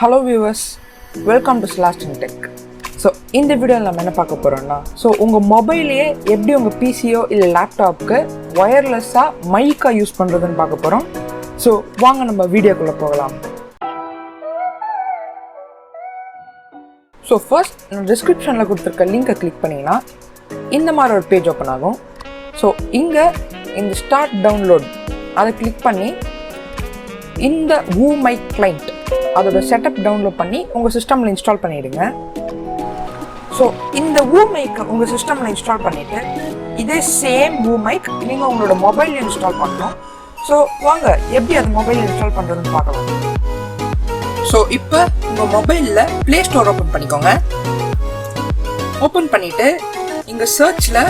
Hello viewers, welcome to Selastin Tech. So இந்த வீடியோவில் நம்ம என்ன பார்க்க போகிறோம்னா உங்கள் மொபைலையே எப்படி உங்கள் பிசியோ இல்லை லேப்டாப்புக்கு ஒயர்லெஸ்ஸாக மைக்காக யூஸ் பண்ணுறதுன்னு பார்க்க போகிறோம். ஸோ வாங்க நம்ம வீடியோக்குள்ளே போகலாம். ஸோ ஃபர்ஸ்ட் நான் டிஸ்கிரிப்ஷனில் கொடுத்துருக்க லிங்கை கிளிக் பண்ணிங்கன்னா இந்த மாதிரி ஒரு பேஜ் ஓப்பன் ஆகும். ஸோ இங்கே இந்த ஸ்டார்ட் டவுன்லோட் அதை கிளிக் பண்ணி இந்த Woo Mic கிளைண்ட் அதோட செட்டப் டவுன்லோட் பண்ணி உங்கள் சிஸ்டமில் இன்ஸ்டால் பண்ணிவிடுங்க. ஸோ இந்த Woo Mic உங்கள் சிஸ்டமில் இன்ஸ்டால் பண்ணிவிட்டு இதே சேம் Woo Mic நீங்கள் உங்களோட மொபைலில் இன்ஸ்டால் பண்ணணும். ஸோ வாங்க எப்படி அது மொபைலில் இன்ஸ்டால் பண்ணுறதுன்னு பார்க்கலாம். ஸோ இப்போ உங்கள் மொபைலில் ப்ளே ஸ்டோர் ஓப்பன் பண்ணிக்கோங்க. ஓப்பன் பண்ணிவிட்டு இங்கே சர்ச்சில்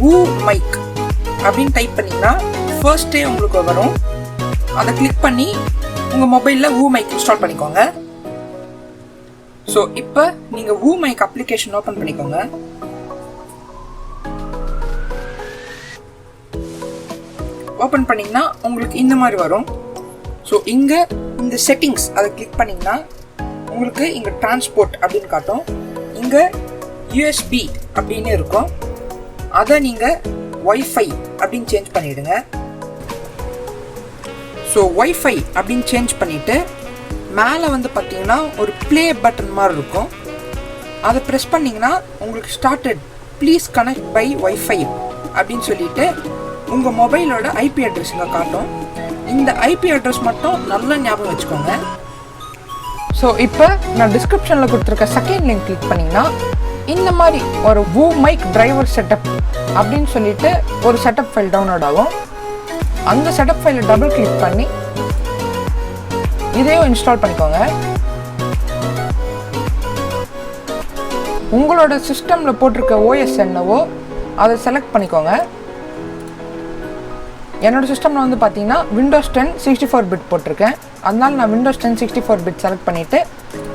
Woo Mic அப்படின்னு டைப் பண்ணிங்கன்னா ஃபர்ஸ்டே உங்களுக்கு வரும். அதை கிளிக் பண்ணி உங்கள் மொபைலில் Woo Mic இன்ஸ்டால் பண்ணிக்கோங்க. ஸோ இப்போ நீங்கள் Woo Mic அப்ளிகேஷன் ஓப்பன் பண்ணிக்கோங்க. ஓப்பன் பண்ணிங்கன்னா உங்களுக்கு இந்த மாதிரி வரும். ஸோ இங்கே இந்த செட்டிங்ஸ் அதை கிளிக் பண்ணிங்கன்னா உங்களுக்கு இங்கே டிரான்ஸ்போர்ட் அப்படின்னு காட்டும். இங்கே USB அப்படின்னு இருக்கும். அதை நீங்கள் Wi-Fi அப்படின்னு சேஞ்ச் பண்ணிவிடுங்க. ஸோ Wi-Fi அப்படின்னு சேஞ்ச் பண்ணிவிட்டு மேலே வந்து பார்த்தீங்கன்னா ஒரு ப்ளே பட்டன் மாதிரி இருக்கும். அதை ப்ரெஸ் பண்ணிங்கன்னா உங்களுக்கு started please connect by Wi-Fi அப்படின்னு சொல்லிட்டு உங்கள் மொபைலோட IP அட்ரஸ் இங்கே காட்டும். இந்த IP அட்ரஸ் மட்டும் நல்லா ஞாபகம் வச்சுக்கோங்க. ஸோ இப்போ நான் டிஸ்கிரிப்ஷனில் கொடுத்துருக்க செகண்ட் லிங்க் கிளிக் பண்ணிங்கன்னா இந்த மாதிரி ஒரு Woo Mic டிரைவர் செட்டப் அப்படின்னு சொல்லிட்டு ஒரு செட்டப் ஃபைல் டவுன்லோட் ஆகும். அந்த செட்டப் ஃபைலை டபுள் கிளிக் பண்ணி இதையும் இன்ஸ்டால் பண்ணிக்கோங்க. உங்களோட சிஸ்டமில் போட்டிருக்க OS என்னவோ அதை செலக்ட் பண்ணிக்கோங்க. என்னோட சிஸ்டமில் வந்து பார்த்தீங்கன்னா Windows 10 64 பிட் போட்டிருக்கேன். அதனால நான் Windows 10 64 பிட் செலக்ட் பண்ணிவிட்டு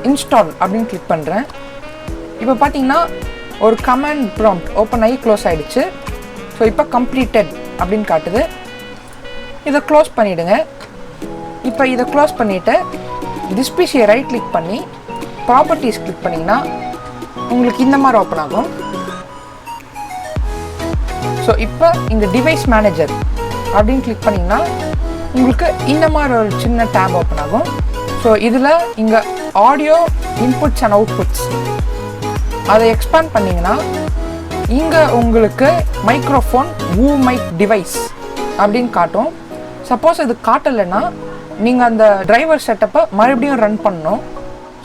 இன்ஸ்டால் அப்படின்னு கிளிக் பண்ணுறேன். இப்போ பார்த்தீங்கன்னா ஒரு கமாண்ட் ப்ராம்ப்ட் ஓப்பன் ஆகி க்ளோஸ் ஆகிடுச்சு. ஸோ இப்போ கம்ப்ளீட்டட் அப்படின்னு காட்டுது. இதை க்ளோஸ் பண்ணிவிடுங்க. இப்போ இதை க்ளோஸ் பண்ணிவிட்டு திஸ் பிசியை ரைட் கிளிக் பண்ணி ப்ராப்பர்ட்டிஸ் கிளிக் பண்ணிங்கன்னா உங்களுக்கு இந்த மாதிரி ஓப்பன் ஆகும். ஸோ இப்போ இங்கே டிவைஸ் மேனேஜர் அப்படின்னு கிளிக் பண்ணிங்கன்னா உங்களுக்கு இந்த மாதிரி ஒரு சின்ன டேப் ஓப்பன் ஆகும். ஸோ இதில் இங்கே ஆடியோ இன்புட்ஸ் அண்ட் அவுட்புட்ஸ் அதை எக்ஸ்பேண்ட் பண்ணிங்கன்னா இங்கே உங்களுக்கு மைக்ரோஃபோன் Woo Mic டிவைஸ் அப்படின்னு காட்டும். சப்போஸ் இது காட்டலைன்னா நீங்கள் அந்த டிரைவர் செட்டப்பை மறுபடியும் ரன் பண்ணணும்.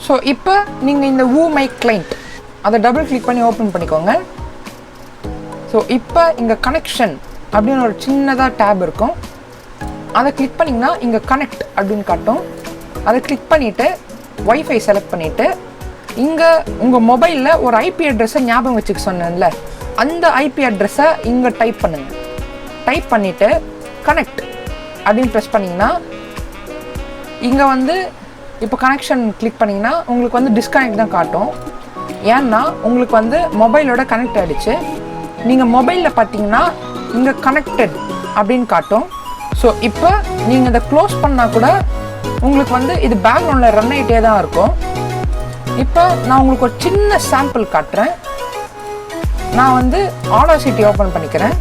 ஸோ இப்போ நீங்கள் இந்த Woo Mic கிளைண்ட் அதை டபுள் கிளிக் பண்ணி ஓப்பன் பண்ணிக்கோங்க. ஸோ இப்போ இங்கே கனெக்ஷன் அப்படின்னு ஒரு சின்னதாக டேப் இருக்கும். அதை கிளிக் பண்ணிங்கன்னா இங்கே கனெக்ட் அப்படின்னு காட்டும். அதை கிளிக் பண்ணிவிட்டு Wi-Fi செலக்ட் பண்ணிவிட்டு இங்கே உங்கள் மொபைலில் ஒரு IP அட்ரஸை ஞாபகம் வச்சுக்க சொன்னேன்ல, அந்த IP அட்ரஸை இங்கே டைப் பண்ணுங்கள். டைப் பண்ணிவிட்டு கனெக்ட் அப்படின்னு ப்ரெஸ் பண்ணிங்கன்னா இங்கே வந்து இப்போ கனெக்ஷன் கிளிக் பண்ணிங்கன்னா உங்களுக்கு வந்து டிஸ்கனெக்ட் தான் காட்டும். ஏன்னா உங்களுக்கு வந்து மொபைலோட கனெக்ட் ஆகிடுச்சு. நீங்கள் மொபைலில் பார்த்தீங்கன்னா இங்கே கனெக்டட் அப்படின்னு காட்டும். ஸோ இப்போ நீங்கள் இதை க்ளோஸ் பண்ணால் கூட உங்களுக்கு வந்து இது பேக்ரவுண்டில் ரன் ஆகிட்டே தான் இருக்கும். இப்போ நான் உங்களுக்கு ஒரு சின்ன சாம்பிள் காட்டுறேன். நான் வந்து ஆடாசிட்டி ஓப்பன் பண்ணிக்கிறேன்.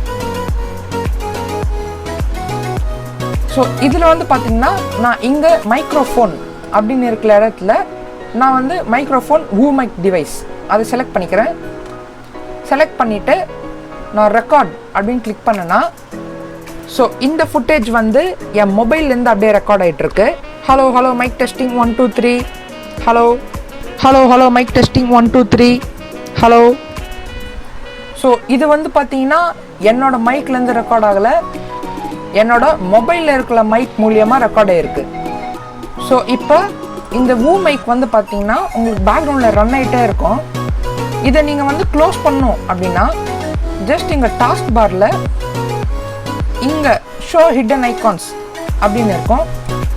ஸோ இதில் வந்து பார்த்தீங்கன்னா நான் இங்கே மைக்ரோஃபோன் அப்படின்னு இருக்கிற இடத்துல நான் வந்து மைக்ரோஃபோன் Woo Mic டிவைஸ் அதை செலக்ட் பண்ணிக்கிறேன். செலக்ட் பண்ணிவிட்டு நான் ரெக்கார்ட் அப்படின்னு கிளிக் பண்ணேன்னா ஸோ இந்த ஃபுட்டேஜ் வந்து என் மொபைல்லேருந்து அப்படியே ரெக்கார்ட் ஆகிட்டுருக்கு. Hello hello mic testing 1 2 3 hello hello hello mic testing 1 2 3 hello. So இது வந்து பார்த்தீங்கன்னா என்னோட மைக்லேருந்து ரெக்கார்ட் ஆகலை, என்னோட மொபைலில் இருக்கிற மைக் மூலியமாக ரெக்கார்ட் ஆகிருக்கு. ஸோ இப்போ இந்த Woo Mic வந்து பார்த்தீங்கன்னா உங்களுக்கு பேக்ரவுண்டில் ரன் ஆகிட்டே இருக்கும். இதை நீங்கள் வந்து க்ளோஸ் பண்ணணும் அப்படின்னா ஜஸ்ட் இங்கே டாஸ்க் பாரில் இங்கே ஷோ ஹிடன் ஐகான்ஸ் அப்படின்னு இருக்கும்.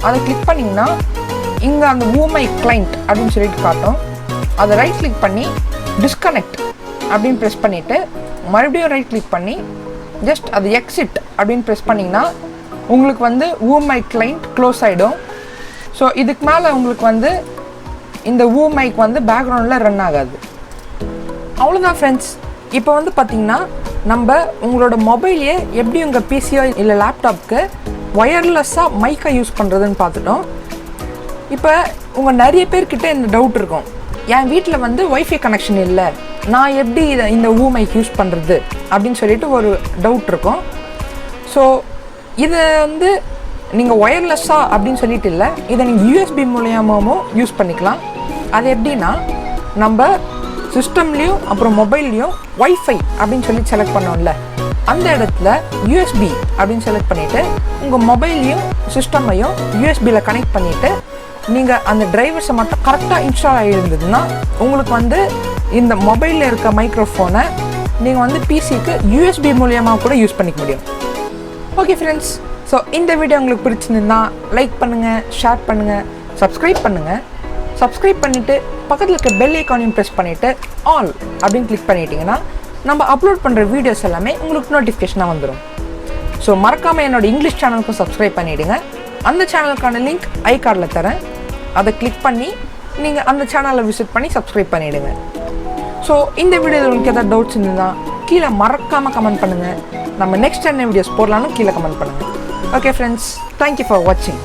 அதை கிளிக் பண்ணிங்கன்னா இங்கே அந்த Woo Mic கிளைண்ட் அப்படின்னு சொல்லிட்டு காட்டும். அதை ரைட் கிளிக் பண்ணி டிஸ்கனெக்ட் அப்படின்னு ப்ரெஸ் பண்ணிவிட்டு மறுபடியும் ரைட் கிளிக் பண்ணி ஜஸ்ட் அது எக்ஸிட் அப்படின்னு ப்ரெஸ் பண்ணிங்கன்னா உங்களுக்கு வந்து Woo Mic கிளைண்ட் க்ளோஸ் ஆகிடும். ஸோ இதுக்கு மேலே உங்களுக்கு வந்து இந்த ஊ மைக் வந்து பேக்ரவுண்டில் ரன் ஆகாது. அவ்வளோதான் ஃப்ரெண்ட்ஸ். இப்போ வந்து பார்த்திங்கன்னா நம்ம உங்களோட மொபைலையே எப்படி உங்கள் பிசியோ இல்லை லேப்டாப்க்கு ஒயர்லெஸ்ஸாக மைக்கை யூஸ் பண்ணுறதுன்னு பார்த்துட்டோம். இப்போ உங்கள் நிறைய பேர்கிட்ட இந்த டவுட் இருக்கும், என் வீட்டில் வந்து ஒய்ஃபை கனெக்ஷன் இல்லை, நான் எப்படி இந்த ஊ மைக் யூஸ் பண்ணுறது அப்படின்னு சொல்லிட்டு ஒரு டவுட் இருக்கும். ஸோ இதை வந்து நீங்கள் ஒயர்லெஸ்ஸாக அப்படின்னு சொல்லிட்டு இல்லை, இதை நீங்கள் யூஎஸ்பி மூலியமாகவும் யூஸ் பண்ணிக்கலாம். அது எப்படின்னா, நம்ம சிஸ்டம்லேயும் அப்புறம் மொபைல்லையும் ஒய்ஃபை அப்படின்னு சொல்லி செலக்ட் பண்ணோம்ல, அந்த இடத்துல யூஎஸ்பி அப்படின்னு செலக்ட் பண்ணிவிட்டு உங்கள் மொபைலையும் சிஸ்டமையும் யூஎஸ்பியில் கனெக்ட் பண்ணிவிட்டு நீங்கள் அந்த டிரைவர்ஸை மட்டும் கரெக்டாக இன்ஸ்டால் ஆகியிருந்ததுன்னா உங்களுக்கு வந்து இந்த மொபைலில் இருக்க மைக்ரோஃபோனை நீங்கள் வந்து பிசிக்கு யூஎஸ்பி மூலியமாக கூட யூஸ் பண்ணிக்க முடியும். ஓகே ஃப்ரெண்ட்ஸ், ஸோ இந்த வீடியோ உங்களுக்கு பிடிச்சிருந்தா லைக் பண்ணுங்கள், ஷேர் பண்ணுங்கள், சப்ஸ்கிரைப் பண்ணுங்கள். சப்ஸ்கிரைப் பண்ணிவிட்டு பக்கத்தில் இருக்க பெல் ஐக்கானையும் ப்ரெஸ் பண்ணிவிட்டு ஆல் அப்படின்னு கிளிக் பண்ணிட்டீங்கன்னா நம்ம அப்லோட் பண்ணுற வீடியோஸ் எல்லாமே உங்களுக்கு நோட்டிஃபிகேஷனாக வந்துடும். ஸோ மறக்காமல் என்னோடய இங்கிலீஷ் சேனலுக்கும் சப்ஸ்கிரைப் பண்ணிவிடுங்க. அந்த சேனலுக்கான லிங்க் ஐ கார்டில் தரேன், அதை கிளிக் பண்ணி நீங்கள் அந்த சேனலை விசிட் பண்ணி சப்ஸ்கிரைப் பண்ணிவிடுங்க. ஸோ இந்த வீடியோவில் உங்களுக்கு எதாவது டவுட்ஸ் இருந்ததுன்னா கீழே மறக்காமல் கமெண்ட் பண்ணுங்கள். நம்ம நெக்ஸ்ட் என்ன வீடியோஸ் போடலான்னு கீழே கமெண்ட் பண்ணுங்கள். ஓகே ஃப்ரெண்ட்ஸ், தேங்க்யூ ஃபார் வாட்சிங்.